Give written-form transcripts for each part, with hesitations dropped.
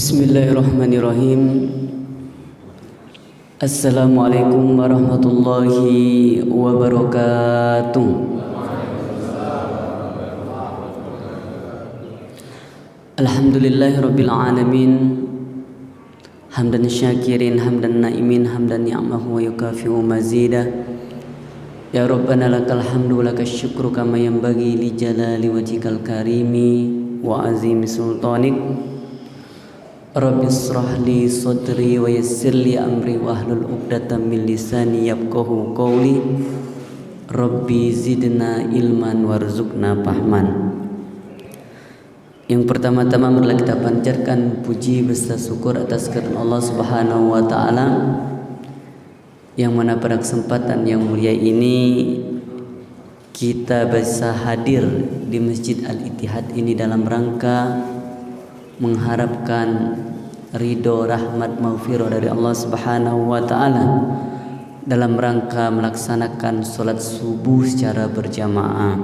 Bismillahirrahmanirrahim. Assalamualaikum warahmatullahi wabarakatuh. Alhamdulillahirabbil alamin. Hamdan syakirin, hamdan naimin, hamdan ni'amahu wa yukafi'u mazidah. Ya Rabbana lakal hamdu wa lakas syukru kama yanbaghi li jalali wajhikal karimi wa azimi sultanik. Rabbi israh li sadri wa yassir li amri wa ahlul 'uqdatam min lisani yafqahu qawli. Rabbi zidna ilman warzuqna fahman. Yang pertama-tama marilah kita panjatkan puji beserta syukur atas kehadirat Allah Subhanahu wa taala yang mana pada kesempatan yang mulia ini kita bisa hadir di Masjid Al-Ittihad ini dalam rangka mengharapkan ridho, rahmat, maghfirah dari Allah Subhanahu wa taala dalam rangka melaksanakan salat subuh secara berjamaah.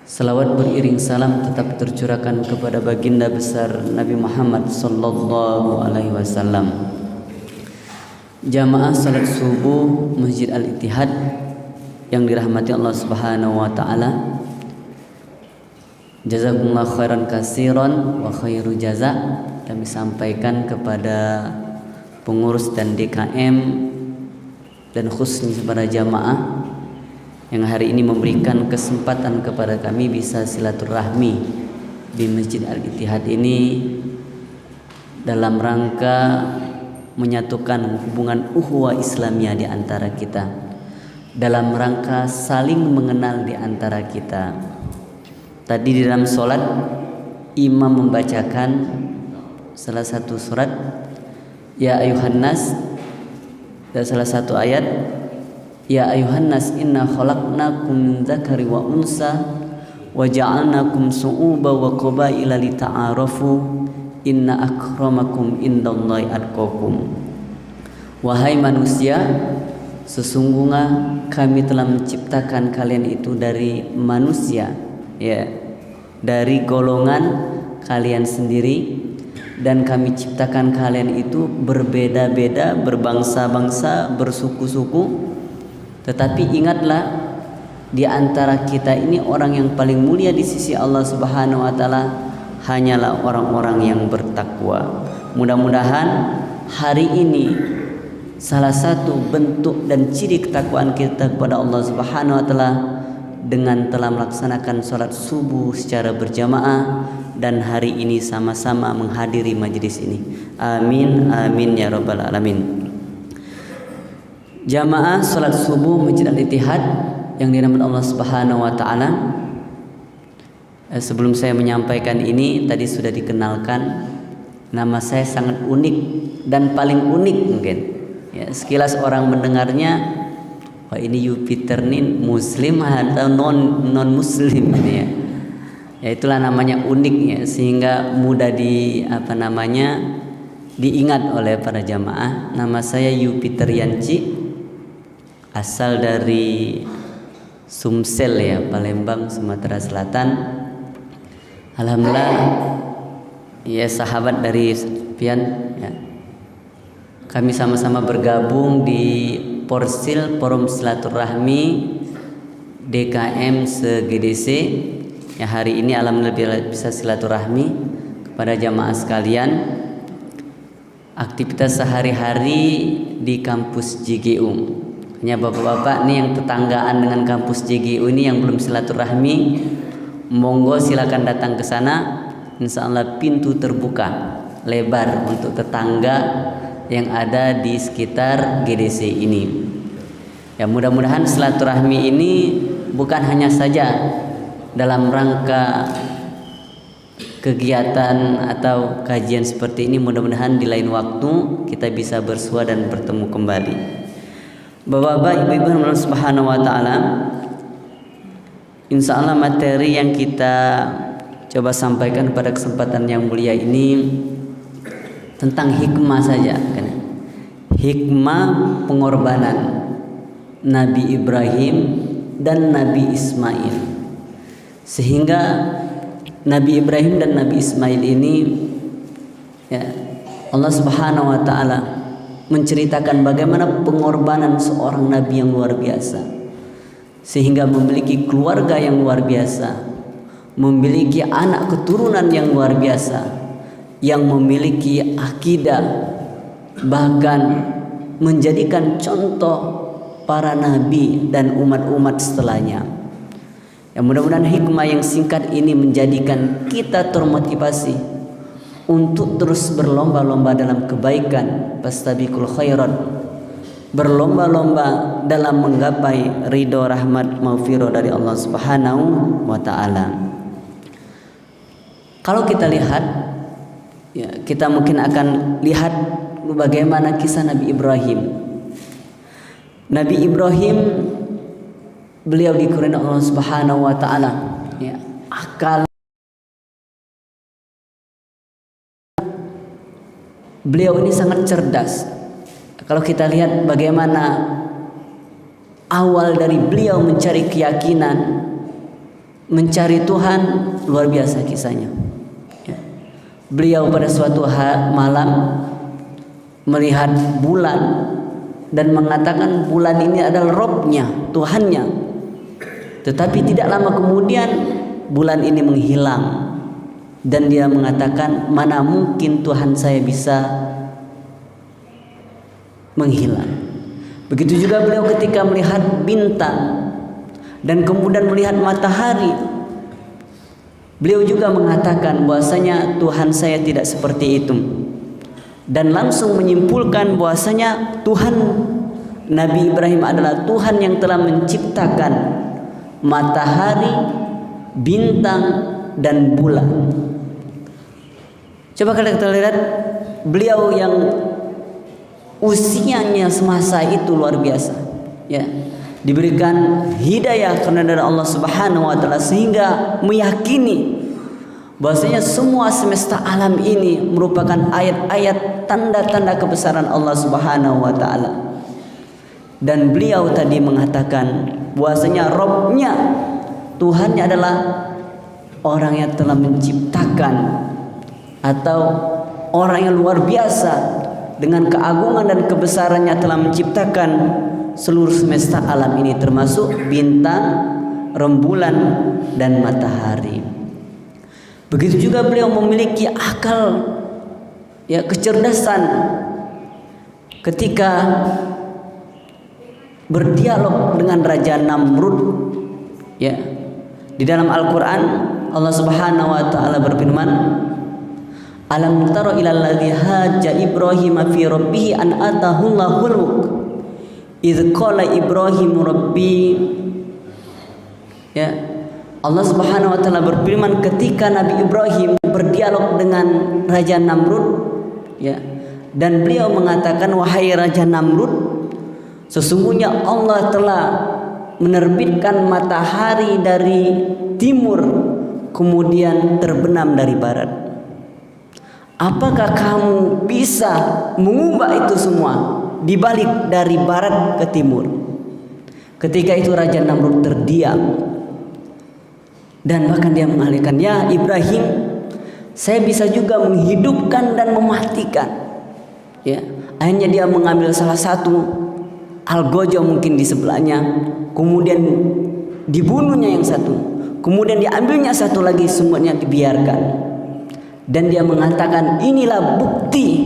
Salawat beriring salam tetap tercurahkan kepada baginda besar Nabi Muhammad sallallahu alaihi wasallam. Jamaah salat subuh Masjid Al-Ittihad yang dirahmati Allah Subhanahu wa taala, jazakumullah khairan katsiran wa khairu jaza. Kami sampaikan kepada pengurus dan DKM dan khususnya kepada jamaah yang hari ini memberikan kesempatan kepada kami bisa silaturahmi di Masjid Al-Ittihad ini dalam rangka menyatukan hubungan ukhuwah Islamiyah di antara kita, dalam rangka saling mengenal di antara kita. Tadi di dalam sholat imam membacakan salah satu surat ya ayuhan nas, dan salah satu ayat ya ayuhan nas inna khalaqnakum min dzakari wa unsa wa ja'alnakum su'uba wa qabaila lita'arafu inna akramakum indallahi atqakum. Wahai manusia, sesungguhnya kami telah menciptakan kalian itu dari manusia, ya, dari golongan kalian sendiri, dan kami ciptakan kalian itu berbeda-beda, berbangsa-bangsa, bersuku-suku. Tetapi ingatlah, di antara kita ini orang yang paling mulia di sisi Allah Subhanahu wa taala hanyalah orang-orang yang bertakwa. Mudah-mudahan hari ini salah satu bentuk dan ciri ketakwaan kita kepada Allah Subhanahu wa taala dengan telah melaksanakan sholat subuh secara berjamaah dan hari ini sama-sama menghadiri majlis ini. Amin amin ya rabbal alamin. Jamaah sholat subuh Masjid Al-Ittihad yang dirahmati Allah Subhanahu wa taala. Sebelum saya menyampaikan ini, tadi sudah dikenalkan nama saya sangat unik dan paling unik mungkin. Ya, sekilas orang mendengarnya, wah ini Jupiter nih muslim atau non muslim gitu ya. Ya itulah namanya unik ya, sehingga mudah diingat oleh para jamaah. Nama saya Jupiter Yanci, asal dari Sumsel ya, Palembang, Sumatera Selatan. Alhamdulillah ya, sahabat dari Pian ya. Kami sama-sama bergabung di Porsil Forum Silaturahmi DKM se-GDC. Ya, hari ini alhamdulillah bisa silaturahmi kepada jamaah sekalian. Aktivitas sehari-hari di kampus JGU. Hanya bapak-bapak nih yang tetanggaan dengan kampus JGU ini yang belum silaturahmi, monggo silakan datang ke sana. Insyaallah pintu terbuka lebar untuk tetangga yang ada di sekitar GDC ini. Ya, mudah-mudahan silaturahmi ini bukan hanya saja dalam rangka kegiatan atau kajian seperti ini, mudah-mudahan di lain waktu kita bisa bersua dan bertemu kembali. Bapak-bapak, ibu-ibu Allah Subhanahu wa taala, insyaallah materi yang kita coba sampaikan pada kesempatan yang mulia ini tentang hikmah saja kan? Hikmah pengorbanan Nabi Ibrahim dan Nabi Ismail, sehingga Nabi Ibrahim dan Nabi Ismail ini, ya, Allah Subhanahu wa taala menceritakan bagaimana pengorbanan seorang nabi yang luar biasa, sehingga memiliki keluarga yang luar biasa, memiliki anak keturunan yang luar biasa, yang memiliki akidah, bahkan menjadikan contoh para nabi dan umat-umat setelahnya. Ya, mudah-mudahan hikmah yang singkat ini menjadikan kita termotivasi untuk terus berlomba-lomba dalam kebaikan, fastabiqul khairat, berlomba-lomba dalam menggapai ridho, rahmat, maghfirah dari Allah Subhanahu wa taala. Kalau kita lihat, ya, kita mungkin akan lihat bagaimana kisah Nabi Ibrahim. Nabi Ibrahim, beliau dikurniai Allah Subhanahu wa taala, ya, akal. Beliau ini sangat cerdas. Kalau kita lihat bagaimana awal dari beliau mencari keyakinan, mencari Tuhan, luar biasa kisahnya. Ya. Beliau pada suatu malam melihat bulan dan mengatakan bulan ini adalah Robnya, Tuhannya. Tetapi tidak lama kemudian bulan ini menghilang. Dan dia mengatakan, mana mungkin Tuhan saya bisa menghilang. Begitu juga beliau ketika melihat bintang dan kemudian melihat matahari. Beliau juga mengatakan bahwasanya Tuhan saya tidak seperti itu. Dan langsung menyimpulkan bahwasanya Tuhan Nabi Ibrahim adalah Tuhan yang telah menciptakan matahari, bintang, dan bulan. Coba kita lihat beliau yang usianya semasa itu luar biasa, ya, diberikan hidayah karena dari Allah Subhanahu wa taala, sehingga meyakini bahwasanya semua semesta alam ini merupakan ayat-ayat tanda-tanda kebesaran Allah Subhanahu wa taala. Dan beliau tadi mengatakan bahwasanya Rabbnya, Tuhannya adalah orang yang telah menciptakan, atau orang yang luar biasa dengan keagungan dan kebesarannya telah menciptakan seluruh semesta alam ini, termasuk bintang, rembulan, dan matahari. Begitu juga beliau memiliki akal, ya, kecerdasan ketika berdialog dengan Raja Namrud, ya. Di dalam Al-Quran Allah Subhanahu wa taala berfirman, alam tara ilal ladzi hajja Ibrahim fi rabbih an atahu Allahul mulk idz qala Ibrahim rabbi, ya. Allah Subhanahu wa taala berfirman ketika Nabi Ibrahim berdialog dengan Raja Namrud, ya, dan beliau mengatakan, wahai Raja Namrud, sesungguhnya Allah telah menerbitkan matahari dari timur kemudian terbenam dari barat. Apakah kamu bisa mengubah itu semua dibalik dari barat ke timur? Ketika itu Raja Namrud terdiam dan bahkan dia mengalihkan, ya Ibrahim, saya bisa juga menghidupkan dan mematikan. Ya, akhirnya dia mengambil salah satu algojo mungkin di sebelahnya, kemudian dibunuhnya yang satu, kemudian diambilnya satu lagi, semuanya dibiarkan. Dan dia mengatakan, inilah bukti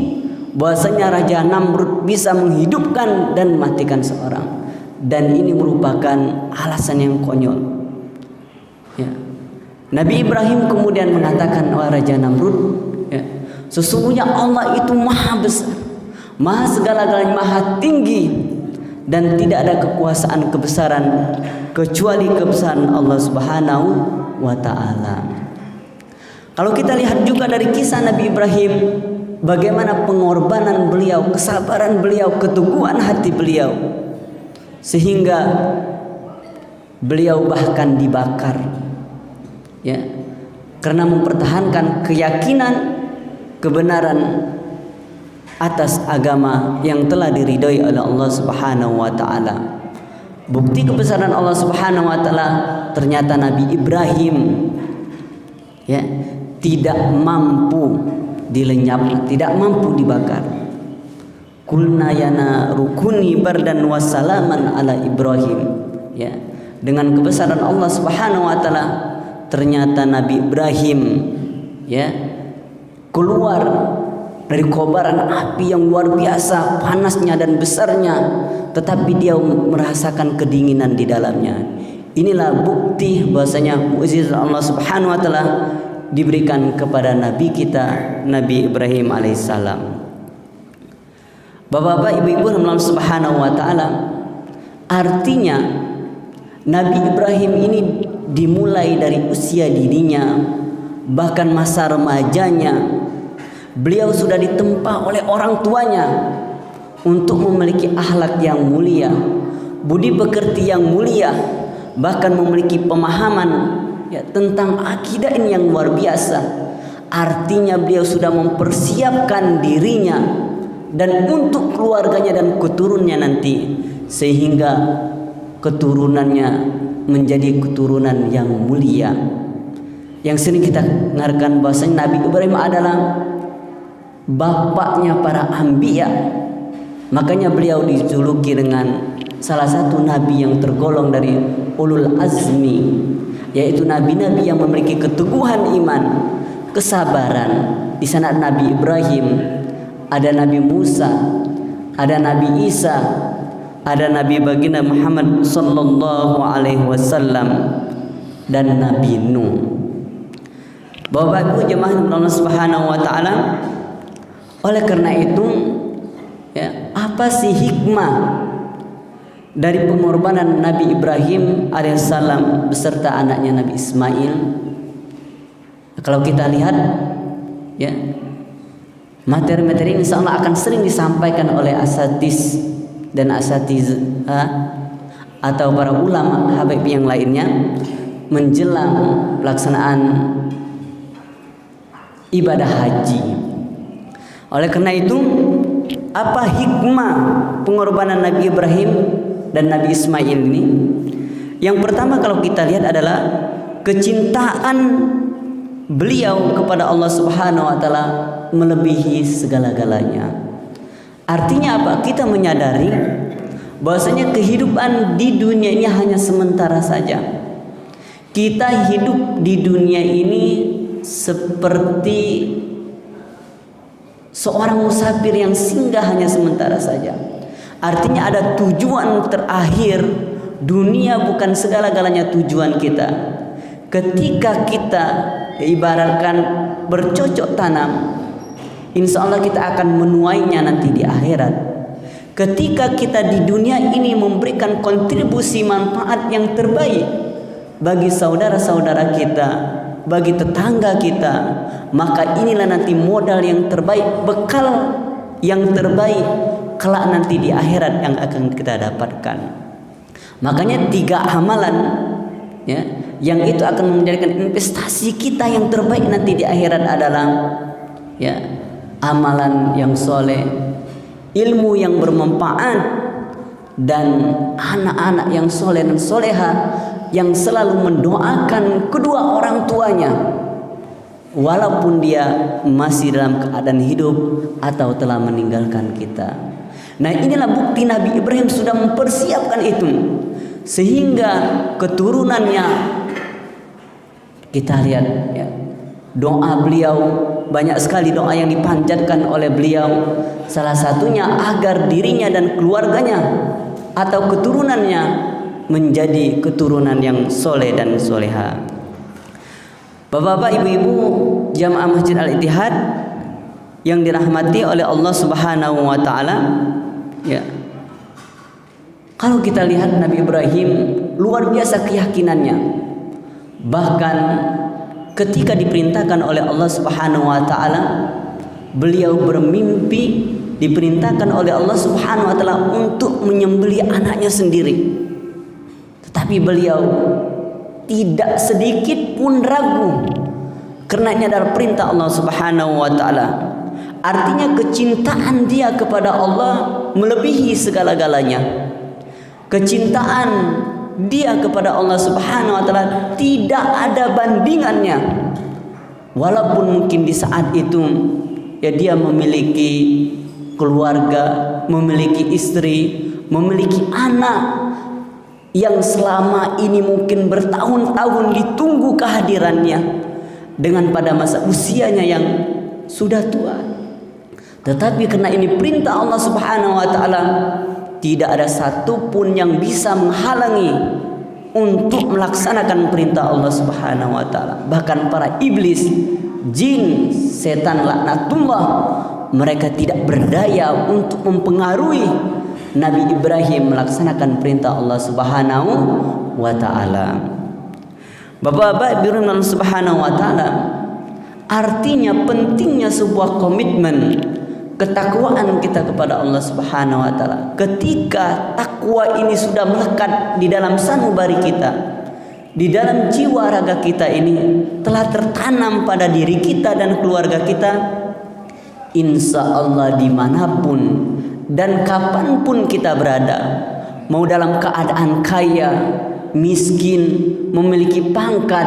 bahwasanya Raja Namrud bisa menghidupkan dan mematikan seorang. Dan ini merupakan alasan yang konyol, ya. Nabi Ibrahim kemudian mengatakan, wahai Raja Namrud, ya, sesungguhnya Allah itu maha besar, maha segala-galanya, maha tinggi, dan tidak ada kekuasaan kebesaran kecuali kebesaran Allah Subhanahu wa taala. Kalau kita lihat juga dari kisah Nabi Ibrahim, bagaimana pengorbanan beliau, kesabaran beliau, keteguhan hati beliau, sehingga beliau bahkan dibakar, ya, karena mempertahankan keyakinan kebenaran atas agama yang telah diridhoi oleh Allah Subhanahu wa taala. Bukti kebesaran Allah Subhanahu wa taala, ternyata Nabi Ibrahim ya, tidak mampu dilenyap, tidak mampu dibakar. Qulna ya naru kuni bardan wa salaman ala Ibrahim, ya, dengan kebesaran Allah Subhanahu wa taala ternyata Nabi Ibrahim, ya, keluar dari kobaran api yang luar biasa panasnya dan besarnya, tetapi dia merasakan kedinginan di dalamnya. Inilah bukti bahwasanya mukjizat Allah Subhanahu wa taala diberikan kepada nabi kita Nabi Ibrahim alaihissalam. Bapak-bapak, ibu-ibu Allah Subhanahu wa taala, artinya Nabi Ibrahim ini dimulai dari usia dininya, bahkan masa remajanya beliau sudah ditempa oleh orang tuanya untuk memiliki akhlak yang mulia, budi pekerti yang mulia, bahkan memiliki pemahaman, ya, tentang akidah ini yang luar biasa. Artinya beliau sudah mempersiapkan dirinya dan untuk keluarganya dan keturunannya nanti, sehingga keturunannya menjadi keturunan yang mulia. Yang sering kita dengarkan bahwasanya Nabi Ibrahim adalah bapaknya para anbiya. Makanya beliau dijuluki dengan salah satu nabi yang tergolong dari ulul azmi, yaitu nabi-nabi yang memiliki keteguhan iman, kesabaran. Di sana Nabi Ibrahim, ada Nabi Musa, ada Nabi Isa, ada Nabi baginda Muhammad sallallahu alaihi wasallam, dan Nabi Nuh. Bapak Ibu jemaah Allah Subhanahu wa taala, oleh karena itu, ya, apa sih hikmah dari pengorbanan Nabi Ibrahim alaihissalam beserta anaknya Nabi Ismail? Kalau kita lihat, ya, materi-materi insya Allah akan sering disampaikan oleh asatiz dan asatiz atau para ulama habib yang lainnya menjelang pelaksanaan ibadah haji. Oleh karena itu, apa hikmah pengorbanan Nabi Ibrahim dan Nabi Ismail ini? Yang pertama kalau kita lihat adalah kecintaan beliau kepada Allah Subhanahu wa taala melebihi segala-galanya. Artinya apa? Kita menyadari bahwasanya kehidupan di dunia ini hanya sementara saja. Kita hidup di dunia ini seperti seorang musafir yang singgah hanya sementara saja. Artinya ada tujuan terakhir. Dunia bukan segala-galanya tujuan kita. Ketika kita ibaratkan bercocok tanam, insya Allah kita akan menuainya nanti di akhirat. Ketika kita di dunia ini memberikan kontribusi manfaat yang terbaik bagi saudara-saudara kita, bagi tetangga kita, maka inilah nanti modal yang terbaik, bekal yang terbaik kelak nanti di akhirat yang akan kita dapatkan. Makanya 3 amalan, ya, yang itu akan menjadikan investasi kita yang terbaik nanti di akhirat adalah, ya, amalan yang soleh, ilmu yang bermanfaat, dan anak-anak yang soleh dan soleha yang selalu mendoakan kedua orang tuanya walaupun dia masih dalam keadaan hidup atau telah meninggalkan kita. Nah, inilah bukti Nabi Ibrahim sudah mempersiapkan itu, sehingga keturunannya kita lihat, ya, doa beliau banyak sekali, doa yang dipanjatkan oleh beliau. Salah satunya agar dirinya dan keluarganya atau keturunannya menjadi keturunan yang soleh dan soleha. Bapak-bapak, ibu-ibu jamaah Masjid Al-Ittihad yang dirahmati oleh Allah Subhanahu wa taala, ya. Kalau kita lihat Nabi Ibrahim luar biasa keyakinannya. Bahkan ketika diperintahkan oleh Allah Subhanahu wa taala, beliau bermimpi diperintahkan oleh Allah Subhanahu wa taala untuk menyembelih anaknya sendiri. Tetapi beliau tidak sedikit pun ragu, karena ini adalah perintah Allah Subhanahu wa taala. Artinya kecintaan dia kepada Allah melebihi segala-galanya. Kecintaan dia kepada Allah Subhanahu wa taala tidak ada bandingannya. Walaupun mungkin di saat itu ya dia memiliki keluarga, memiliki istri, memiliki anak yang selama ini mungkin bertahun-tahun ditunggu kehadirannya dengan pada masa usianya yang sudah tua. Tetapi karena ini perintah Allah Subhanahu wa taala, tidak ada satupun yang bisa menghalangi untuk melaksanakan perintah Allah Subhanahu wa taala. Bahkan para iblis, jin, setan laknatullah, mereka tidak berdaya untuk mempengaruhi Nabi Ibrahim melaksanakan perintah Allah Subhanahu wa taala. Bapak-bapak birman Subhanahu wa taala, artinya pentingnya sebuah komitmen ketakwaan kita kepada Allah Subhanahu wa taala. Ketika takwa ini sudah melekat di dalam sanubari kita, di dalam jiwa raga kita ini telah tertanam pada diri kita dan keluarga kita, insya Allah dimanapun dan kapanpun kita berada, mau dalam keadaan kaya, miskin, memiliki pangkat,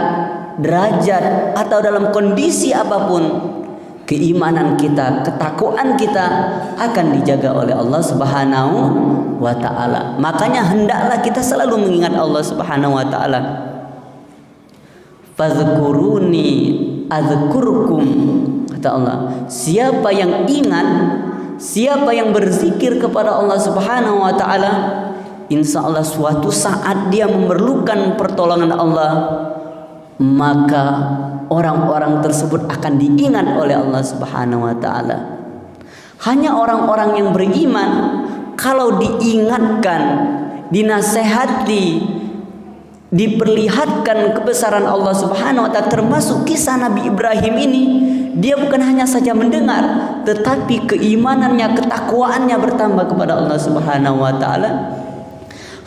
derajat, atau dalam kondisi apapun, keimanan kita, ketakwaan kita akan dijaga oleh Allah Subhanahu wa taala. Makanya hendaklah kita selalu mengingat Allah Subhanahu wa taala. Fadhkuruni adzkurkum, kata Allah. Siapa yang ingat, siapa yang berzikir kepada Allah Subhanahu wa taala, insya Allah suatu saat dia memerlukan pertolongan Allah, maka orang-orang tersebut akan diingat oleh Allah Subhanahu wa taala. Hanya orang-orang yang beriman kalau diingatkan, dinasehati, diperlihatkan kebesaran Allah Subhanahu wa taala, termasuk kisah Nabi Ibrahim ini, dia bukan hanya saja mendengar, tetapi keimanannya, ketakwaannya bertambah kepada Allah Subhanahu wa taala.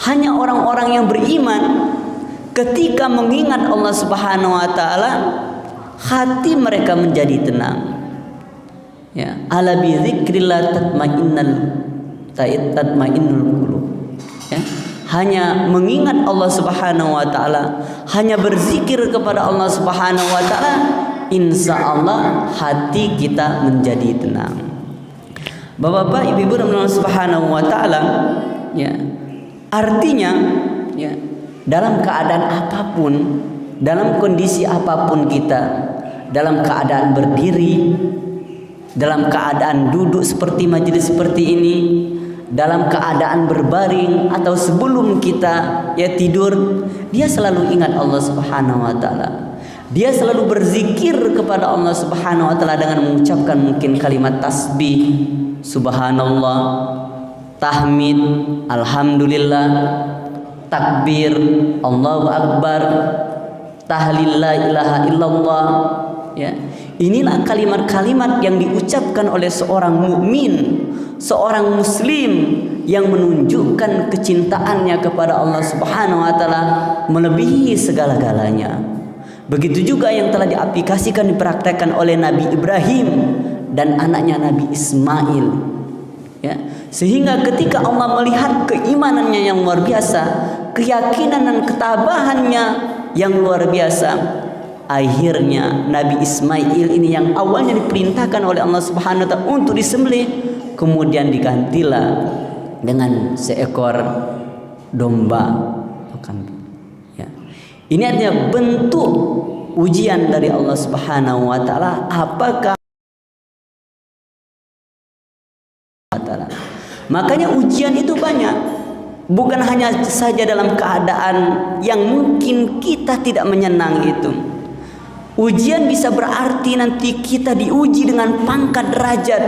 Hanya orang-orang yang beriman ketika mengingat Allah Subhanahu wa taala, hati mereka menjadi tenang. Ya, ala bi dzikrillah tatmainnul qulub. Ya, hanya mengingat Allah Subhanahu wa taala, hanya berzikir kepada Allah Subhanahu wa taala, insya Allah hati kita menjadi tenang. Bapak-bapak, ibu-ibu Allah Subhanahu wa taala, ya, artinya ya, dalam keadaan apapun, dalam kondisi apapun kita, dalam keadaan berdiri, dalam keadaan duduk seperti majelis seperti ini, dalam keadaan berbaring, atau sebelum kita ya tidur, dia selalu ingat Allah Subhanahu wa taala. Dia selalu berzikir kepada Allah Subhanahu wa taala dengan mengucapkan mungkin kalimat tasbih, subhanallah, tahmid, alhamdulillah, takbir, Allahu akbar, tahlil la ilaha illallah. Ya, inilah kalimat-kalimat yang diucapkan oleh seorang mukmin, seorang muslim yang menunjukkan kecintaannya kepada Allah Subhanahu wa taala melebihi segala-galanya. Begitu juga yang telah diaplikasikan, dipraktekkan oleh Nabi Ibrahim dan anaknya Nabi Ismail. Ya, sehingga ketika Allah melihat keimanannya yang luar biasa, keyakinan dan ketabahannya yang luar biasa, akhirnya Nabi Ismail ini yang awalnya diperintahkan oleh Allah Subhanahu wa taala untuk disembelih, kemudian digantilah dengan seekor domba. Ya. Ini artinya bentuk ujian dari Allah Subhanahu wa taala, apakah makanya ujian itu banyak, bukan hanya saja dalam keadaan yang mungkin kita tidak menyenang itu. Ujian bisa berarti nanti kita diuji dengan pangkat derajat,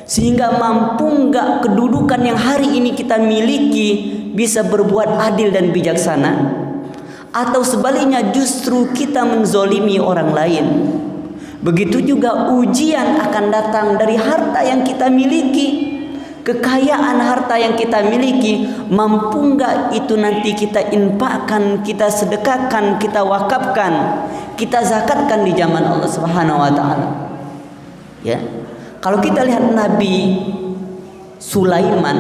sehingga mampu enggak kedudukan yang hari ini kita miliki bisa berbuat adil dan bijaksana, atau sebaliknya justru kita menzolimi orang lain. Begitu juga ujian akan datang dari harta yang kita miliki, kekayaan harta yang kita miliki, mampu enggak itu nanti kita infakkan, kita sedekahkan, kita wakafkan, kita zakatkan di zaman Allah Subhanahu wa taala. Ya. Kalau kita lihat Nabi Sulaiman,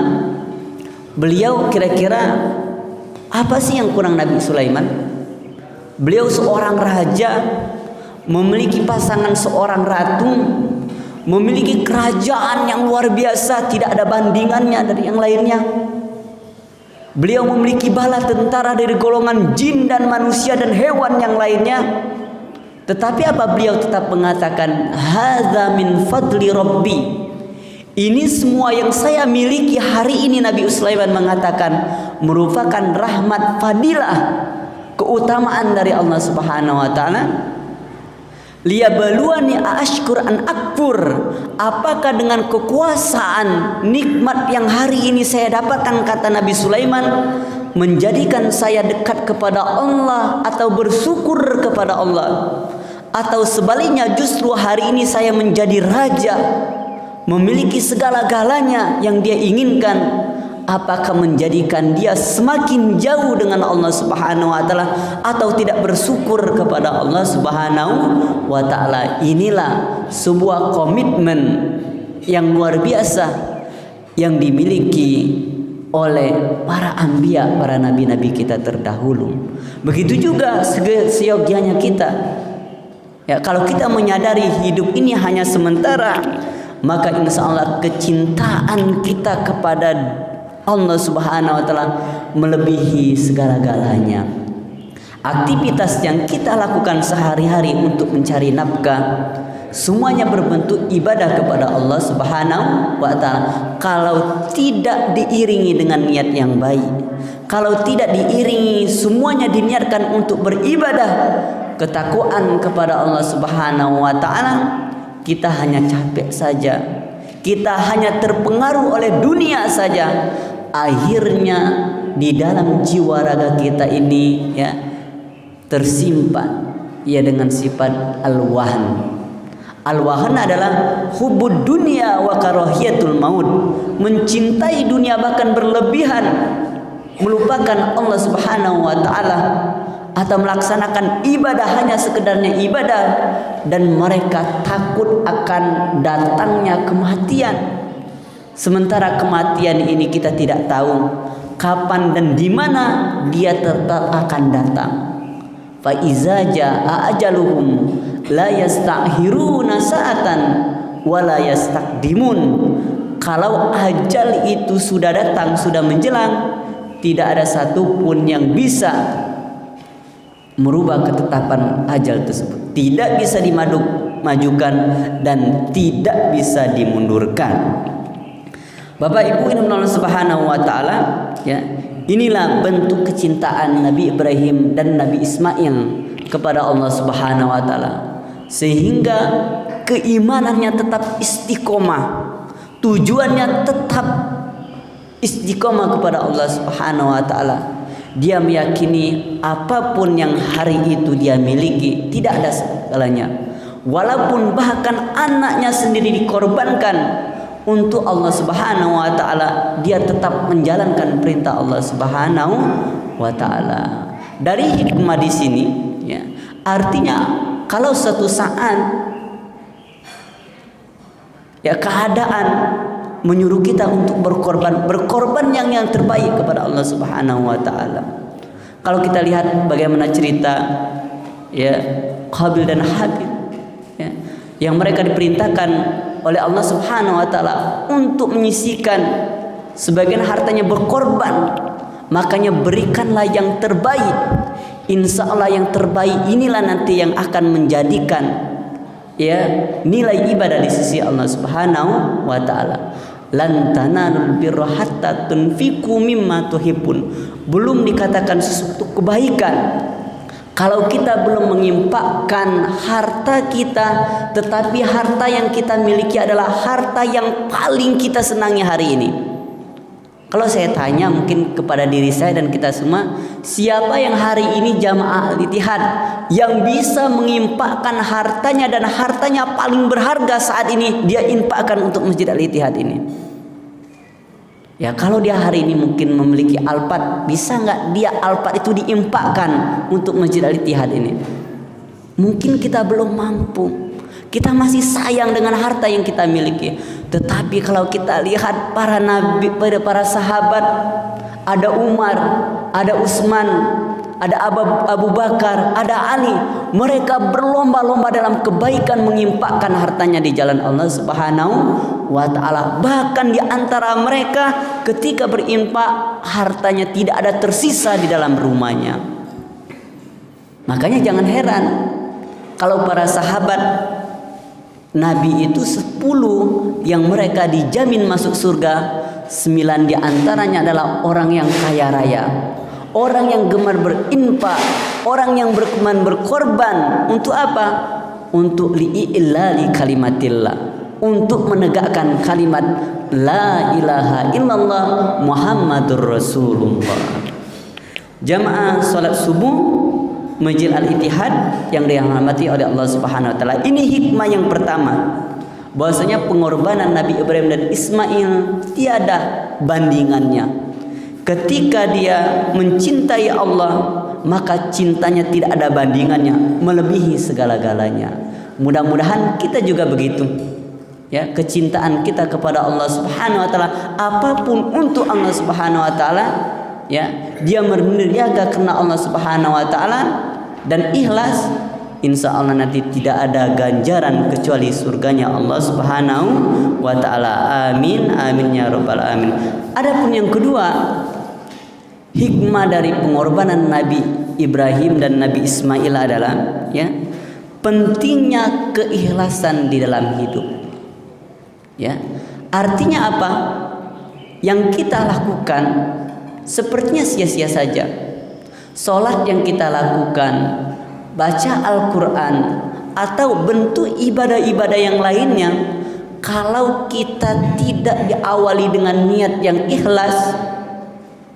beliau kira-kira apa sih yang kurang Nabi Sulaiman? Beliau seorang raja, memiliki pasangan seorang ratu, memiliki kerajaan yang luar biasa, tidak ada bandingannya dari yang lainnya. Beliau memiliki bala tentara dari golongan jin dan manusia dan hewan yang lainnya. Tetapi apa beliau tetap mengatakan, hadza min fadli rabbi. Ini semua yang saya miliki hari ini, Nabi Sulaiman mengatakan, merupakan rahmat fadilah, keutamaan dari Allah Subhanahu wa taala. Liyabaluani ashkur an akfur. Apakah dengan kekuasaan nikmat yang hari ini saya dapatkan, kata Nabi Sulaiman, menjadikan saya dekat kepada Allah atau bersyukur kepada Allah, atau sebaliknya justru hari ini saya menjadi raja, memiliki segala-galanya yang dia inginkan, apakah menjadikan dia semakin jauh dengan Allah Subhanahu wa taala atau tidak bersyukur kepada Allah Subhanahu wa taala. Inilah sebuah komitmen yang luar biasa yang dimiliki oleh para anbiya, para nabi-nabi kita terdahulu. Begitu juga seyogianya kita. Ya, kalau kita menyadari hidup ini hanya sementara, maka insya Allah kecintaan kita kepada Allah Subhanahu wa taala melebihi segala-galanya. Aktivitas yang kita lakukan sehari-hari untuk mencari nafkah semuanya berbentuk ibadah kepada Allah Subhanahu wa taala. Kalau tidak diiringi dengan niat yang baik, kalau tidak diiringi semuanya diniatkan untuk beribadah, ketakwaan kepada Allah Subhanahu wa taala, kita hanya capek saja, kita hanya terpengaruh oleh dunia saja. Akhirnya di dalam jiwa raga kita ini ya tersimpan ya dengan sifat al-wahn. Al-wahn adalah hubud dunia wa karahiyatul maut, mencintai dunia bahkan berlebihan, melupakan Allah Subhanahu wa taala, atau melaksanakan ibadah hanya sekedarnya ibadah, dan mereka takut akan datangnya kematian. Sementara kematian ini kita tidak tahu kapan dan di mana dia tetap akan datang. Fa iza jaa ajaluhum la yastakhiruna sa'atan wa la yastaqdimun. Kalau ajal itu sudah datang, sudah menjelang, tidak ada satupun yang bisa merubah ketetapan ajal tersebut. Tidak bisa dimajukan dan tidak bisa dimundurkan. Bapak Ibu yang Allah Subhanahu wa taala, ya, inilah bentuk kecintaan Nabi Ibrahim dan Nabi Ismail kepada Allah Subhanahu wa taala, sehingga keimanannya tetap istiqomah, tujuannya tetap istiqomah kepada Allah Subhanahu wa taala. Dia meyakini apapun yang hari itu dia miliki tidak ada segalanya, walaupun bahkan anaknya sendiri dikorbankan untuk Allah Subhanahu wa taala, dia tetap menjalankan perintah Allah Subhanahu wa taala. Dari hikmah di sini ya, artinya kalau suatu saat ya keadaan menyuruh kita untuk berkorban yang terbaik kepada Allah Subhanahu wa taala. Kalau kita lihat bagaimana cerita ya Qabil dan Habil ya, yang mereka diperintahkan oleh Allah Subhanahu wa taala untuk menyisihkan sebagian hartanya berkorban, makanya berikanlah yang terbaik. Insya Allah yang terbaik inilah nanti yang akan menjadikan ya nilai ibadah di sisi Allah Subhanahu wa taala. Lan tanalul birra hatta tunfiqu mimma tuhibbun. Belum dikatakan sesuatu kebaikan kalau kita belum mengimpakkan harta kita, tetapi harta yang kita miliki adalah harta yang paling kita senangi hari ini. Kalau saya tanya mungkin kepada diri saya dan kita semua, siapa yang hari ini jamaah Al-Ittihad yang bisa mengimpakkan hartanya dan hartanya paling berharga saat ini dia impakkan untuk Masjid Al-Ittihad ini? Ya kalau dia hari ini mungkin memiliki Alphard, bisa nggak dia Alphard itu diimpakkan untuk Masjid Al-Ittihad ini? Mungkin kita belum mampu. Kita masih sayang dengan harta yang kita miliki. Tetapi kalau kita lihat para nabi, para sahabat, ada Umar, ada Utsman, ada Abu Bakar, ada Ali. Mereka berlomba-lomba dalam kebaikan menginfakkan hartanya di jalan Allah Subhanahu wa ta'ala. Bahkan di antara mereka ketika berinfak hartanya tidak ada tersisa di dalam rumahnya. Makanya jangan heran kalau para sahabat Nabi itu 10 yang mereka dijamin masuk surga, 9 di antaranya adalah orang yang kaya raya, orang yang gemar berinfak, orang yang berkorban untuk apa? Untuk li'ilali kalimatillah, untuk menegakkan kalimat la ilaha illallah Muhammadur Rasulullah. Jamaah salat subuh Masjid Al-Ittihad yang dirahmati oleh Allah Subhanahu wa taala. Ini hikmah yang pertama, bahwasanya pengorbanan Nabi Ibrahim dan Ismail tiada bandingannya. Ketika dia mencintai Allah, maka cintanya tidak ada bandingannya, melebihi segala-galanya. Mudah-mudahan kita juga begitu. Ya, kecintaan kita kepada Allah Subhanahu wa taala, apapun untuk Allah Subhanahu wa taala, ya, dia berniaga karena Allah Subhanahu wa taala dan ikhlas, insya Allah nanti tidak ada ganjaran kecuali surganya Allah Subhanahu wa taala. Amin amin ya rabbal alamin. Adapun yang kedua, hikmah dari pengorbanan Nabi Ibrahim dan Nabi Ismail adalah, ya, pentingnya keikhlasan di dalam hidup. Ya, artinya apa? Yang kita lakukan sepertinya sia-sia saja. Sholat yang kita lakukan, baca Al-Quran, atau bentuk ibadah-ibadah yang lainnya, kalau kita tidak diawali dengan niat yang ikhlas,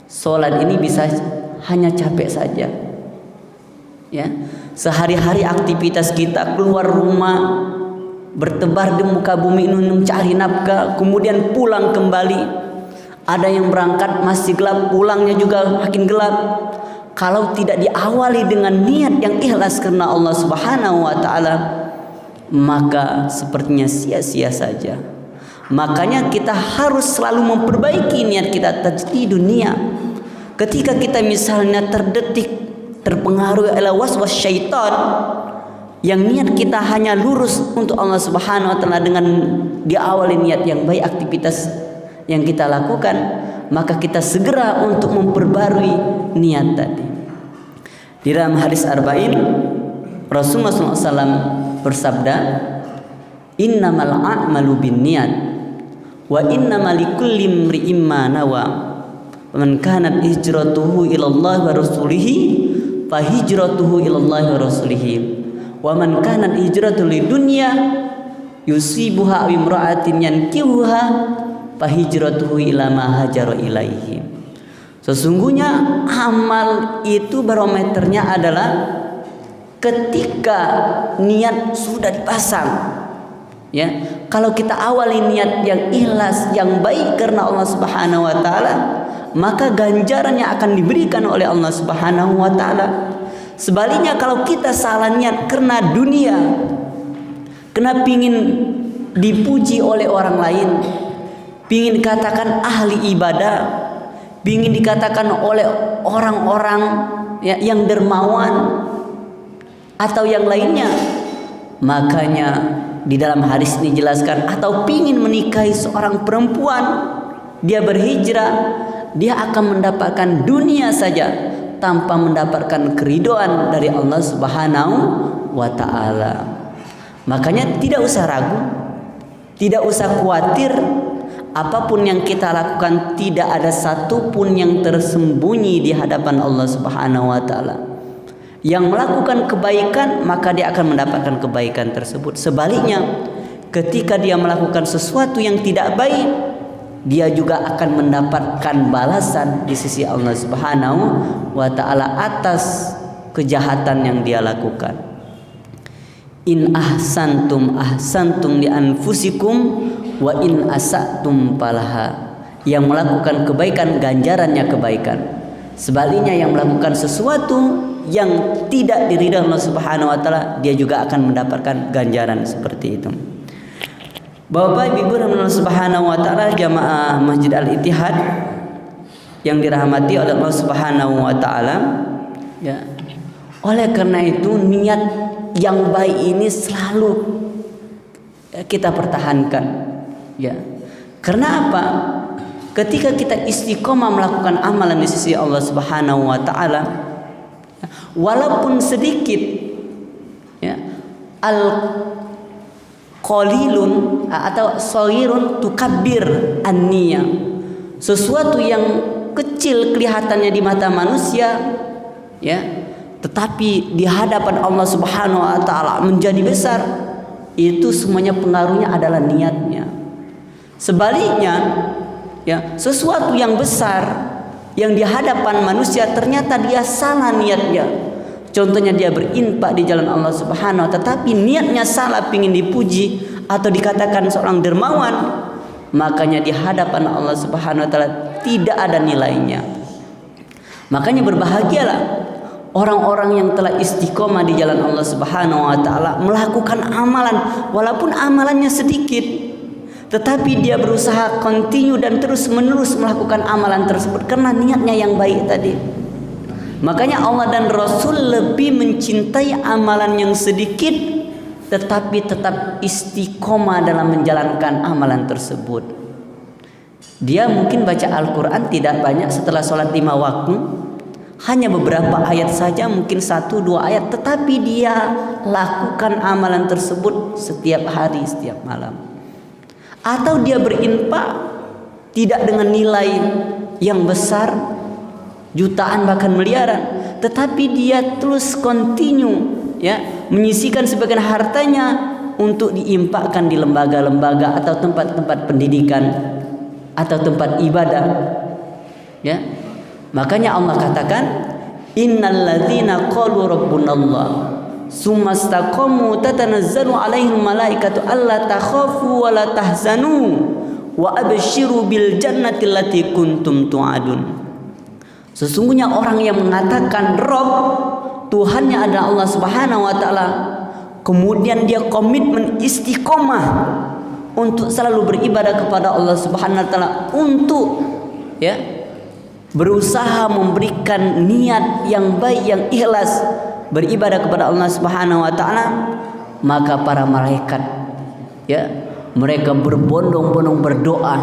sholat ini bisa hanya capek saja. Ya, sehari-hari aktivitas kita, keluar rumah, bertebar di muka bumi mencari nafkah, kemudian pulang kembali. Ada yang berangkat masih gelap, pulangnya juga makin gelap. Kalau tidak diawali dengan niat yang ikhlas karena Allah Subhanahu wa taala, maka sepertinya sia-sia saja. Makanya kita harus selalu memperbaiki niat kita di dunia. Ketika kita misalnya terpengaruh oleh waswas syaitan, yang niat kita hanya lurus untuk Allah Subhanahu wa taala dengan diawali niat yang baik aktivitas yang kita lakukan, maka kita segera untuk memperbarui niat tadi. Di dalam hadis arba'in, Rasulullah SAW bersabda, innamal a'malu binniyat wa innamal likulli imri'in ma nawa. Man kanat hijratuhu ila Allah wa rasulihi fa hijratuhu ila Allah wa rasulihi. Wa man kanat hijratuhu lidunya yusibuha aw imra'atin yankihuha fa hijratuhu ila ma hajara ilaihi. Sesungguhnya amal itu barometernya adalah ketika niat sudah dipasang. Ya, kalau kita awali niat yang ikhlas, yang baik karena Allah Subhanahu wa taala, maka ganjarannya akan diberikan oleh Allah Subhanahu wa taala. Sebaliknya kalau kita salah niat karena dunia, karena pingin dipuji oleh orang lain, pingin dikatakan ahli ibadah, pingin dikatakan oleh orang-orang ya, yang dermawan atau yang lainnya, makanya di dalam hadis ini jelaskan, atau pingin menikahi seorang perempuan, dia berhijrah, dia akan mendapatkan dunia saja tanpa mendapatkan keridhaan dari Allah Subhanahu wa taala. Makanya tidak usah ragu, tidak usah khawatir. Apapun yang kita lakukan, tidak ada satupun yang tersembunyi di hadapan Allah Subhanahu wa taala. Yang melakukan kebaikan, maka dia akan mendapatkan kebaikan tersebut. Sebaliknya, ketika dia melakukan sesuatu yang tidak baik, dia juga akan mendapatkan balasan di sisi Allah Subhanahu wa taala atas kejahatan yang dia lakukan. In ahsantum ahsantum li anfusikum wa in asatum falaha. Yang melakukan kebaikan ganjarannya kebaikan. Sebaliknya yang melakukan sesuatu yang tidak diridhai Allah Subhanahu wa taala, dia juga akan mendapatkan ganjaran seperti itu. Bapak Ibu Allah Subhanahu wa taala, jamaah Masjid Al-Ittihad yang dirahmati oleh Allah Subhanahu wa taala, Ya. Oleh karena itu niat yang baik ini selalu kita pertahankan. Ya. Karena apa? Ketika kita istiqomah melakukan amalan di sisi Allah Subhanahu wa taala, walaupun sedikit, ya, al qalilun atau shaghirun tukabbir an-niyah. Sesuatu yang kecil kelihatannya di mata manusia, ya, tetapi di hadapan Allah Subhanahu wa taala menjadi besar. Itu semuanya pengaruhnya adalah niatnya. Sebaliknya, ya, sesuatu yang besar yang di hadapan manusia ternyata dia salah niatnya. Contohnya dia berinfak di jalan Allah Subhanahu wa taala, tetapi niatnya salah, ingin dipuji atau dikatakan seorang dermawan, makanya di hadapan Allah Subhanahu wa taala tidak ada nilainya. Makanya berbahagialah orang-orang yang telah istiqomah di jalan Allah Subhanahu wa taala, melakukan amalan walaupun amalannya sedikit, tetapi dia berusaha continue dan terus-menerus melakukan amalan tersebut karena niatnya yang baik tadi. Makanya Allah dan Rasul lebih mencintai amalan yang sedikit tetapi tetap istiqomah dalam menjalankan amalan tersebut. Dia mungkin baca Al-Quran tidak banyak setelah sholat 5 waktu, hanya beberapa ayat saja, mungkin 1-2 ayat, tetapi dia lakukan amalan tersebut setiap hari, setiap malam. Atau dia berinfak tidak dengan nilai yang besar, jutaan bahkan miliaran, tetapi dia terus continue, ya, menyisihkan sebagian hartanya untuk diinfakkan di lembaga-lembaga atau tempat-tempat pendidikan atau tempat ibadah, ya. Makanya Allah katakan, innalladzina qalu rabbunallah summa istaqamu tatanazzalu alaihim malaikatu alla takhafu wa la tahzanu wa abshiru bil jannati allati kuntum tu'adun. Sesungguhnya orang yang mengatakan Rabb, Tuhannya adalah Allah Subhanahu wa taala, kemudian dia komitmen istiqomah untuk selalu beribadah kepada Allah Subhanahu wa taala, untuk, ya, berusaha memberikan niat yang baik, yang ikhlas beribadah kepada Allah Subhanahu wa taala, maka para malaikat, ya, mereka berbondong-bondong berdoa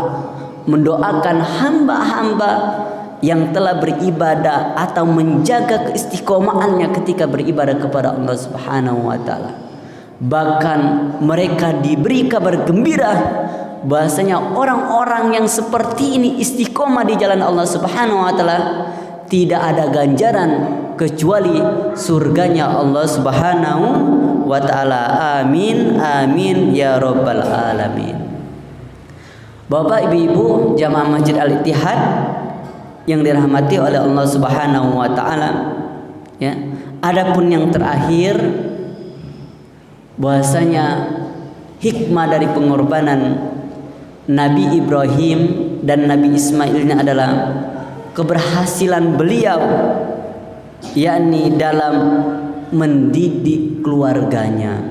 mendoakan hamba-hamba yang telah beribadah atau menjaga keistiqomahannya ketika beribadah kepada Allah Subhanahu wa taala. Bahkan mereka diberi kabar gembira bahasanya orang-orang yang seperti ini istiqomah di jalan Allah Subhanahu wa taala tidak ada ganjaran kecuali surganya Allah Subhanahu wa taala. Amin amin ya rabbal alamin. Bapak Ibu jamaah Masjid Al-Ittihad yang dirahmati oleh Allah Subhanahu wa taala, ya. Adapun yang terakhir, bahwasanya hikmah dari pengorbanan Nabi Ibrahim dan Nabi Ismail ini adalah keberhasilan beliau, yakni dalam mendidik keluarganya.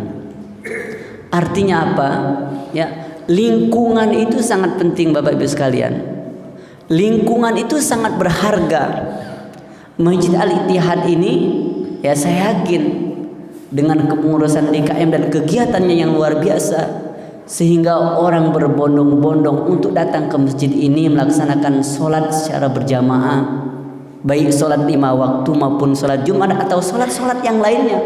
Artinya apa? Ya, lingkungan itu sangat penting Bapak Ibu sekalian. Lingkungan itu sangat berharga. Masjid Al-Ittihad ini, ya, saya yakin dengan kepengurusan DKM dan kegiatannya yang luar biasa, sehingga orang berbondong-bondong untuk datang ke masjid ini melaksanakan sholat secara berjamaah, baik sholat 5 waktu maupun sholat Jumat atau sholat-sholat yang lainnya.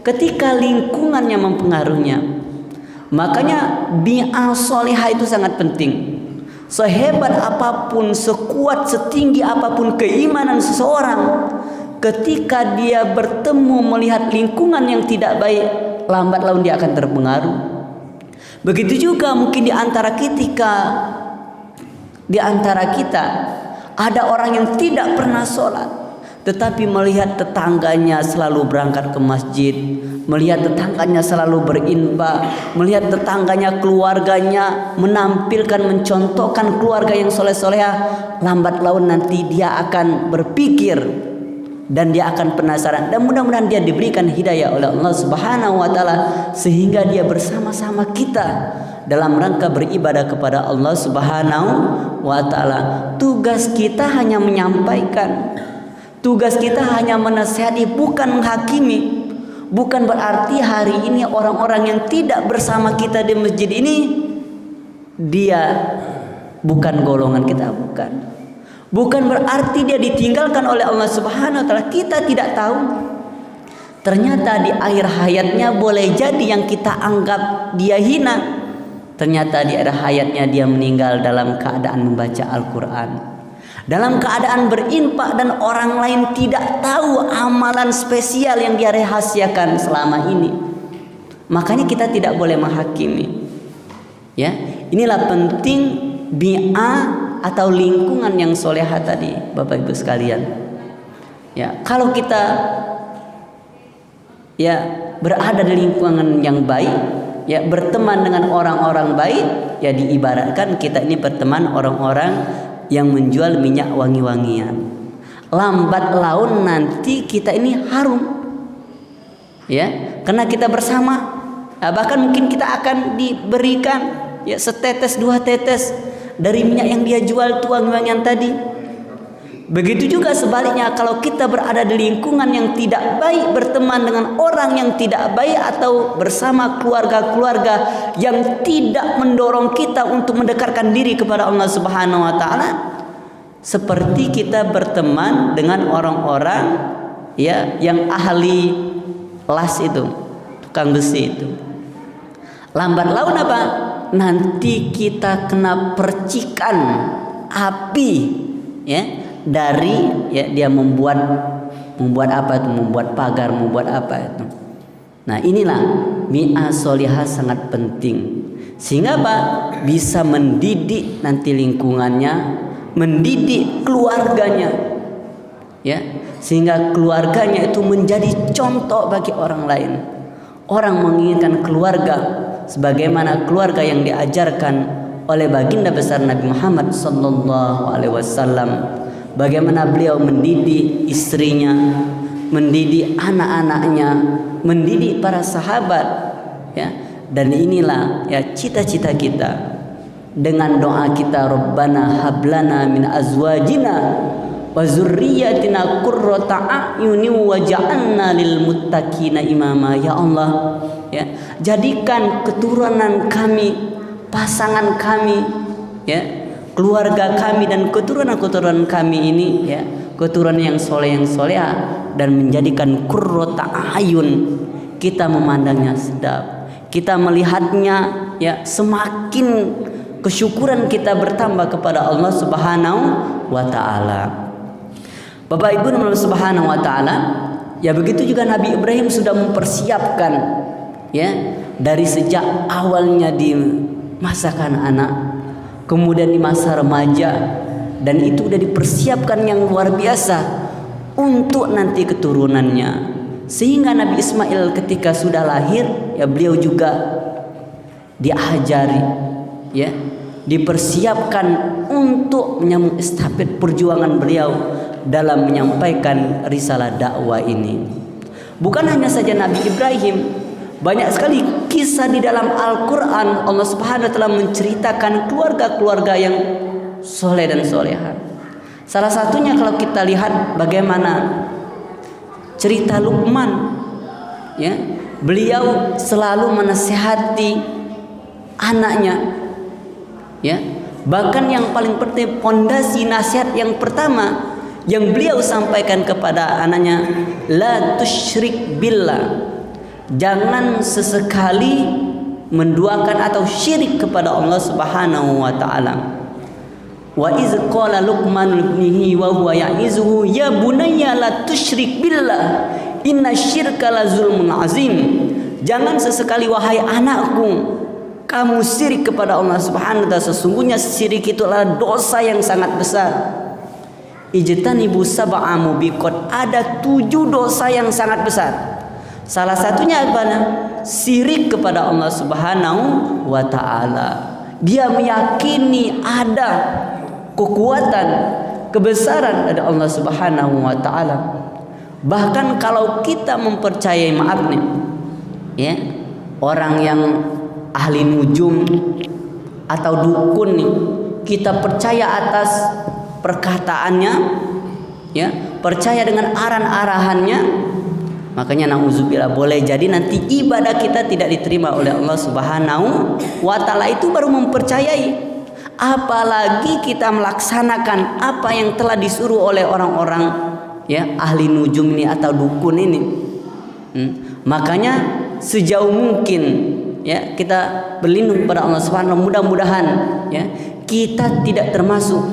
Ketika lingkungannya mempengaruhinya, makanya bi'ah sholihah itu sangat penting. Sehebat apapun, sekuat, setinggi apapun keimanan seseorang, ketika dia bertemu melihat lingkungan yang tidak baik, lambat laun dia akan terpengaruh. Begitu juga mungkin di antara kita ada orang yang tidak pernah sholat, tetapi melihat tetangganya selalu berangkat ke masjid, melihat tetangganya selalu berinfak, melihat tetangganya, keluarganya menampilkan, mencontohkan keluarga yang soleh-solehah, lambat laun nanti dia akan berpikir dan dia akan penasaran, dan mudah-mudahan dia diberikan hidayah oleh Allah Subhanahu wa taala sehingga dia bersama-sama kita dalam rangka beribadah kepada Allah Subhanahu wa taala. Tugas kita hanya menyampaikan. Tugas kita hanya menasihati, bukan menghakimi. Bukan berarti hari ini orang-orang yang tidak bersama kita di masjid ini dia bukan golongan kita, bukan. Bukan berarti dia ditinggalkan oleh Allah Subhanahu wa taala. Kita tidak tahu. Ternyata di akhir hayatnya boleh jadi yang kita anggap dia hina, ternyata di akhir hayatnya dia meninggal dalam keadaan membaca Al-Quran, dalam keadaan berinfak, dan orang lain tidak tahu amalan spesial yang dia rahasiakan selama ini. Makanya kita tidak boleh menghakimi. Ya, inilah penting bi'a atau lingkungan yang solehah tadi, Bapak Ibu sekalian. Ya, kalau kita ya berada di lingkungan yang baik, ya berteman dengan orang-orang baik, ya diibaratkan kita ini berteman orang-orang yang menjual minyak wangi-wangian. Lambat laun nanti kita ini harum, ya, karena kita bersama. Bahkan mungkin kita akan diberikan ya setetes dua tetes dari minyak yang dia jual tuh wangi-wangian tadi. Begitu juga sebaliknya, kalau kita berada di lingkungan yang tidak baik, berteman dengan orang yang tidak baik, atau bersama keluarga-keluarga yang tidak mendorong kita untuk mendekatkan diri kepada Allah Subhanahu wa taala, seperti kita berteman dengan orang-orang ya yang ahli las itu, tukang besi itu. Lambat laun apa? Nanti kita kena percikan api, ya, dari ya dia membuat apa itu, membuat pagar, membuat apa itu. Nah, inilah mi'ah solihah sangat penting, sehingga Pak bisa mendidik nanti lingkungannya, mendidik keluarganya, ya, sehingga keluarganya itu menjadi contoh bagi orang lain. Orang menginginkan keluarga sebagaimana keluarga yang diajarkan oleh baginda besar Nabi Muhammad sallallahu alaihi wasallam. Bagaimana beliau mendidik istrinya, mendidik anak-anaknya, mendidik para sahabat, ya. Dan inilah ya cita-cita kita dengan doa kita, Rabbana hablana min azwajina wa dzurriyyatina qurrata a'yuni waj'alna lil muttaqina imama. Ya Allah, ya, jadikan keturunan kami, pasangan kami, ya, keluarga kami dan keturunan kami ini, ya, keturunan yang soleha, dan menjadikan qurrata a'yun, kita memandangnya sedap, kita melihatnya, ya, semakin kesyukuran kita bertambah kepada Allah Subhanahu wa taala. Bapak Ibu Allah Subhanahu wa taala, ya, begitu juga Nabi Ibrahim sudah mempersiapkan, ya, dari sejak awalnya di masa kanak-anak, kemudian di masa remaja, dan itu sudah dipersiapkan yang luar biasa untuk nanti keturunannya. Sehingga Nabi Ismail ketika sudah lahir, ya, beliau juga diajari, ya, dipersiapkan untuk menyambung estafet perjuangan beliau dalam menyampaikan risalah dakwah ini. Bukan hanya saja Nabi Ibrahim, banyak sekali kisah di dalam Al-Quran. Allah Subhanahu wa taala menceritakan keluarga-keluarga yang soleh dan soleha. Salah satunya kalau kita lihat bagaimana cerita Luqman, ya, beliau selalu menasihati anaknya, ya. Bahkan yang paling penting, pondasi nasihat yang pertama yang beliau sampaikan kepada anaknya, la tusyrik billah, jangan sesekali menduakan atau syirik kepada Allah Subhanahu wa taala. Wa iz qala Luqman ibnihi wa huwa ya'izuhu ya bunayya la tusyrik billah inna syirka la zulmun azim. Jangan sesekali wahai anakku kamu syirik kepada Allah Subhanahu wa taala, sesungguhnya syirik itu adalah dosa yang sangat besar. Ijtanibu sab'a mubiqat, ada 7 dosa yang sangat besar. Salah satunya apa? Syirik kepada Allah Subhanahu wa taala. Dia meyakini ada kekuatan, kebesaran dari Allah Subhanahu wa taala. Bahkan kalau kita mempercayai, maaf nih, ya, orang yang ahli nujum atau dukun nih, kita percaya atas perkataannya, ya, percaya dengan arahan-arahannya, makanya nauzubillah boleh jadi nanti ibadah kita tidak diterima oleh Allah Subhanahu wa taala. Itu baru mempercayai. Apalagi kita melaksanakan apa yang telah disuruh oleh orang-orang ya ahli nujum ini atau dukun ini. Makanya sejauh mungkin ya kita berlindung pada Allah Subhanahu. Mudah-mudahan ya kita tidak termasuk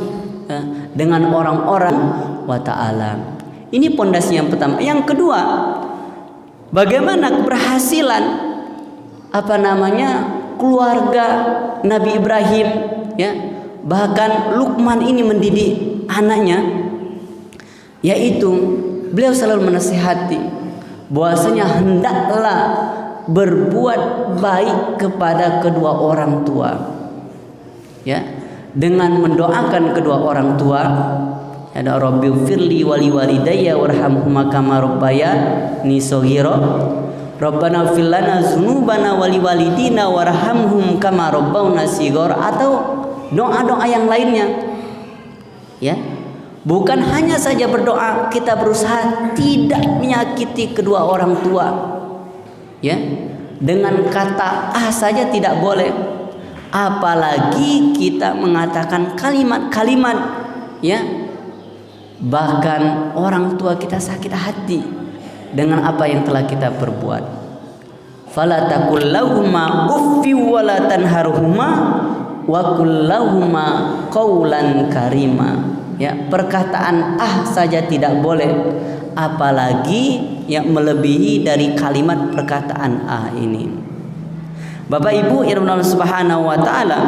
dengan orang-orang wa ta'ala. Ini pondasi yang pertama. Yang kedua, bagaimana keberhasilan keluarga Nabi Ibrahim ya, bahkan Luqman ini mendidik anaknya, yaitu beliau selalu menasihati bahwasanya hendaklah berbuat baik kepada kedua orang tua ya, dengan mendoakan kedua orang tua ya, Rabbighfirli wali walidayya warhamhuma kama rabbayani shaghira, Rabbana ighfir lana dzunubana wali walidina warhamhum kama rabbawna shighara, atau doa-doa yang lainnya ya. Bukan hanya saja berdoa, kita berusaha tidak menyakiti kedua orang tua ya. Dengan kata saja tidak boleh, apalagi kita mengatakan kalimat-kalimat ya, bahkan orang tua kita sakit hati dengan apa yang telah kita perbuat. Fala taqul lahumā uffi wa la tanharhumā wa qul lahumā qawlan karīmā. Ya, perkataan saja tidak boleh, apalagi yang melebihi dari kalimat perkataan ini. Bapak Ibu yang Allah Subhanahu wa taala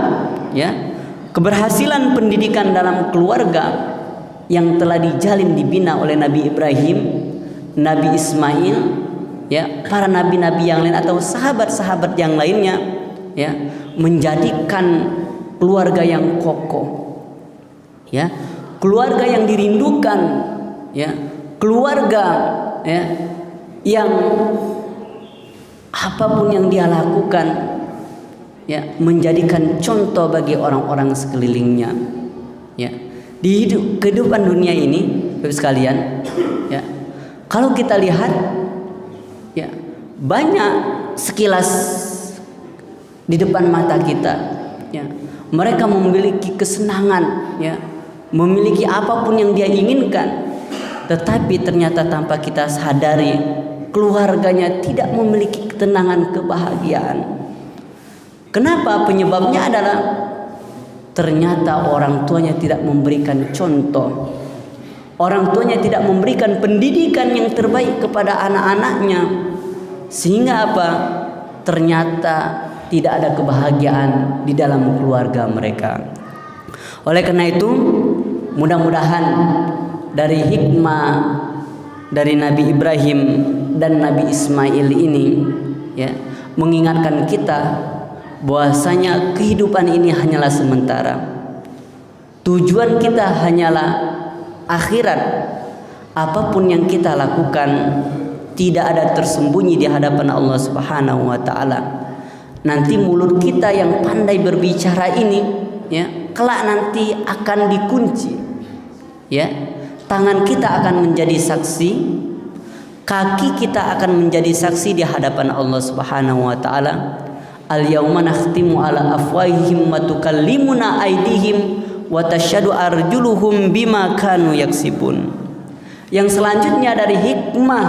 ya, keberhasilan pendidikan dalam keluarga yang telah dijalin dibina oleh Nabi Ibrahim, Nabi Ismail ya, para nabi-nabi yang lain atau sahabat-sahabat yang lainnya ya, menjadikan keluarga yang kokoh ya, keluarga yang dirindukan ya, keluarga ya yang apapun yang dia lakukan ya menjadikan contoh bagi orang-orang sekelilingnya ya. Di kehidupan dunia ini Bapak sekalian ya, kalau kita lihat ya, banyak sekilas di depan mata kita ya, mereka memiliki kesenangan ya, memiliki apapun yang dia inginkan, tetapi ternyata tanpa kita sadari keluarganya tidak memiliki ketenangan, kebahagiaan. Kenapa? Penyebabnya adalah ternyata orang tuanya tidak memberikan contoh, orang tuanya tidak memberikan pendidikan yang terbaik kepada anak-anaknya, sehingga apa? Ternyata tidak ada kebahagiaan di dalam keluarga mereka. Oleh karena itu, mudah-mudahan dari hikmah dari Nabi Ibrahim dan Nabi Ismail ini ya, mengingatkan kita bahwasanya kehidupan ini hanyalah sementara. Tujuan kita hanyalah akhirat. Apapun yang kita lakukan tidak ada tersembunyi di hadapan Allah Subhanahu wa taala. Nanti mulut kita yang pandai berbicara ini ya, kelak nanti akan dikunci ya. Tangan kita akan menjadi saksi, kaki kita akan menjadi saksi di hadapan Allah Subhanahu wa taala. Al-yauma nakhtimu ala afwahihim wa tukallimuna aydihim wa tashhadu arjuluhum bima kanu yaksibun. Yang selanjutnya dari hikmah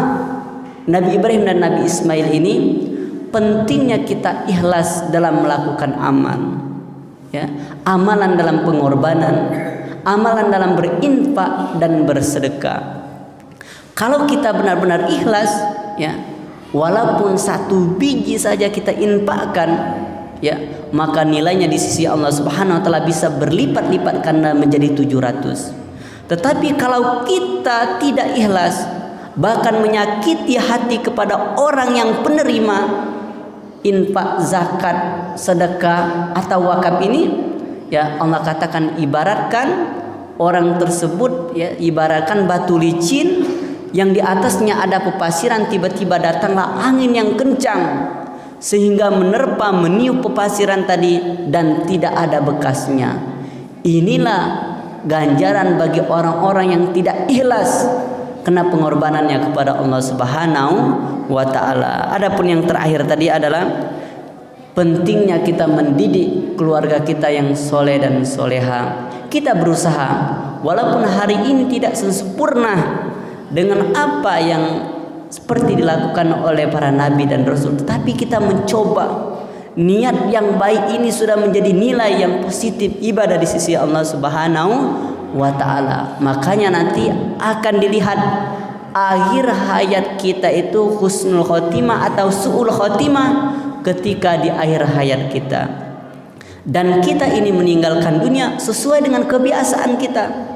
Nabi Ibrahim dan Nabi Ismail ini, pentingnya kita ikhlas dalam melakukan amal ya, amalan dalam pengorbanan, amalan dalam berinfak dan bersedekah. Kalau kita benar-benar ikhlas ya, walaupun satu biji saja kita infakkan ya, maka nilainya di sisi Allah Subhanahu wa taala bisa berlipat-lipat karena menjadi 700. Tetapi kalau kita tidak ikhlas, bahkan menyakiti hati kepada orang yang penerima infak, zakat, sedekah atau wakaf ini ya, Allah katakan ibaratkan orang tersebut ya, ibaratkan batu licin yang di atasnya ada pepasiran, tiba-tiba datanglah angin yang kencang sehingga menerpa, meniup pepasiran tadi dan tidak ada bekasnya. Inilah ganjaran bagi orang-orang yang tidak ikhlas karena pengorbanannya kepada Allah Subhanahu wa taala. Adapun yang terakhir tadi adalah pentingnya kita mendidik keluarga kita yang soleh dan soleha. Kita berusaha walaupun hari ini tidak sempurna dengan apa yang seperti dilakukan oleh para nabi dan rasul, tetapi kita mencoba. Niat yang baik ini sudah menjadi nilai yang positif ibadah di sisi Allah Subhanahu wa taala. Makanya nanti akan dilihat akhir hayat kita itu husnul khotimah atau su'ul khotimah ketika di akhir hayat kita. Dan kita ini meninggalkan dunia sesuai dengan kebiasaan kita.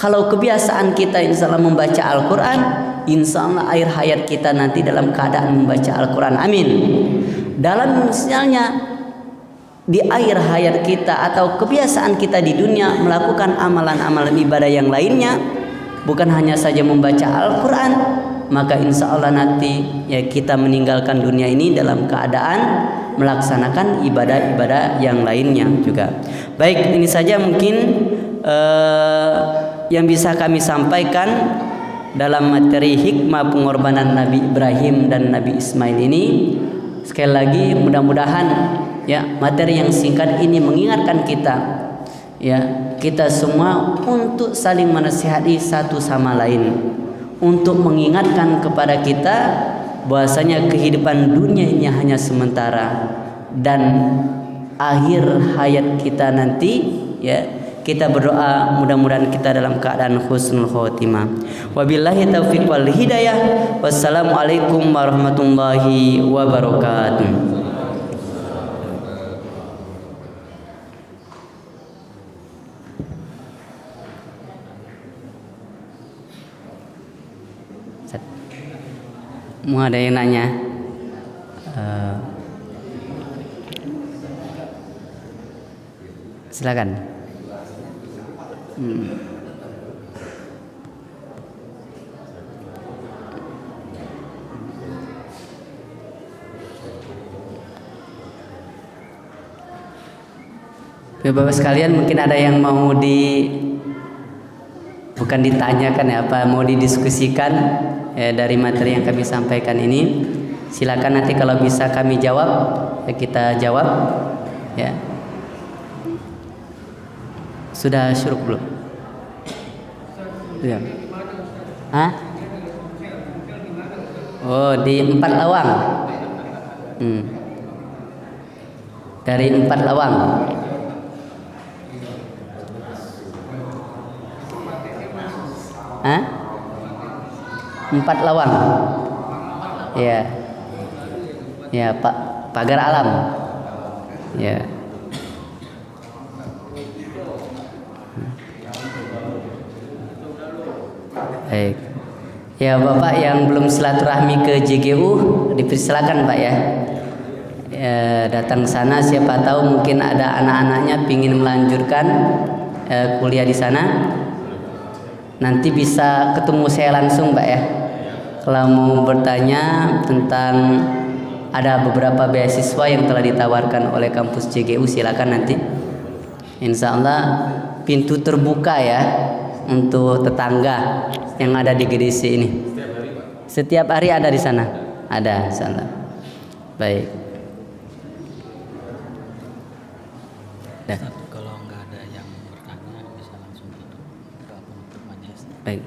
Kalau kebiasaan kita insya Allah membaca Al-Quran, insya Allah akhir hayat kita nanti dalam keadaan membaca Al-Quran. Amin. Dalam misalnya di akhir hayat kita atau kebiasaan kita di dunia melakukan amalan-amalan ibadah yang lainnya, bukan hanya saja membaca Al-Quran, maka insya Allah nanti ya kita meninggalkan dunia ini dalam keadaan melaksanakan ibadah-ibadah yang lainnya juga. Baik, ini saja mungkin yang bisa kami sampaikan dalam materi hikmah pengorbanan Nabi Ibrahim dan Nabi Ismail ini. Sekali lagi mudah-mudahan ya materi yang singkat ini mengingatkan kita ya, kita semua untuk saling menasihati satu sama lain, untuk mengingatkan kepada kita bahwasanya kehidupan dunia ini hanya sementara dan akhir hayat kita nanti ya. Kita berdoa mudah-mudahan kita dalam keadaan husnul khotimah. Wabillahi taufiq wal hidayah. Wassalamualaikum warahmatullahi wabarakatuh. Mau ada yang nanya? Silakan. Bapak sekalian, mungkin ada yang mau bukan ditanyakan ya, apa mau didiskusikan ya, dari materi yang kami sampaikan ini. Silakan nanti kalau bisa kami jawab ya, kita jawab ya. Sudah syuruk belum? Sudah. Hah? Oh, di 4 Lawang. Dari 4 Lawang. Hah? 4 Lawang. Ya. Ya, Pak Pagar Alam. Ya. Baik. Ya Bapak yang belum silaturahmi ke JGU dipersilakan Pak ya. Datang sana, siapa tahu mungkin ada anak-anaknya pingin melanjutkan kuliah di sana. Nanti bisa ketemu saya langsung Pak ya. Kalau mau bertanya tentang ada beberapa beasiswa yang telah ditawarkan oleh kampus JGU, silakan nanti. Insya Allah pintu terbuka ya untuk tetangga yang ada di GDC ini. Setiap hari ada di sana. Ada, insyaallah. Baik. Kalau nggak ada yang bertanya bisa langsung tutup. Baik.